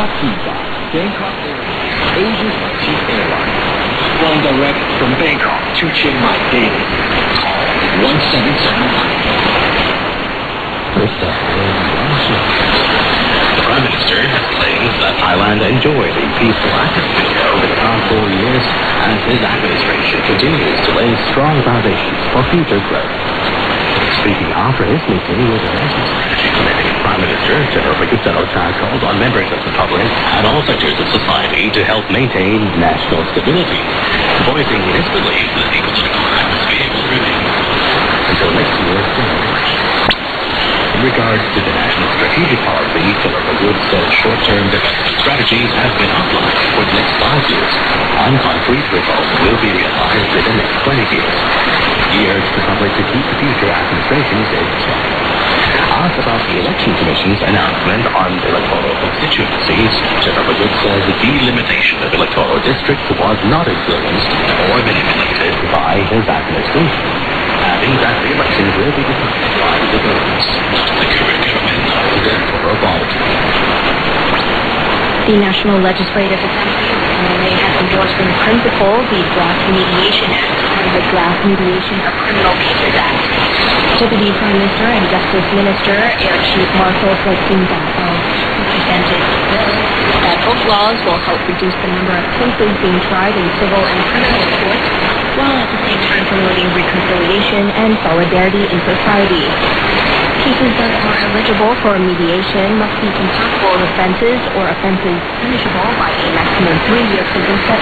Brought to you by Bangkok Airways, Asia's cheap airline. Flown direct from Bangkok to Chiang Mai daily. Call 1771. The Prime Minister has claimed that Thailand enjoyed a peaceful atmosphere over the past 4 years, and his administration continues to lay strong foundations for future growth. Speaking after his meeting with the National Strategy Committee, Prime Minister General called on members of the public and all sectors of society to help maintain national stability, voicing his belief that the political atmosphere will remain until next year's general election. In regards to the national strategic policy, Philip Wood said short-term development strategies have been outlined for the next 5 years, and concrete results will be realized in the next 20 years. He urged the public to keep the future administrations in check. Asked about the Election Commission's announcement on electoral constituencies, General Wood said the delimitation of electoral districts was not influenced or manipulated by his administration, adding that the elections will be decided by the voters, not the current government of the electoral body. The National Legislative Assembly recently has endorsed in principle the Draft Mediation Act and the Draft Mediation of Criminal Cases Act. Deputy Prime Minister and Justice Minister Air Chief Marshal Singh presented a bill that both laws will help reduce the number of cases being tried in civil and criminal courts, while at the same time promoting reconciliation and solidarity in society. Cases that are eligible for mediation must be compatible offenses or offenses punishable by a maximum 3-year prison sentence.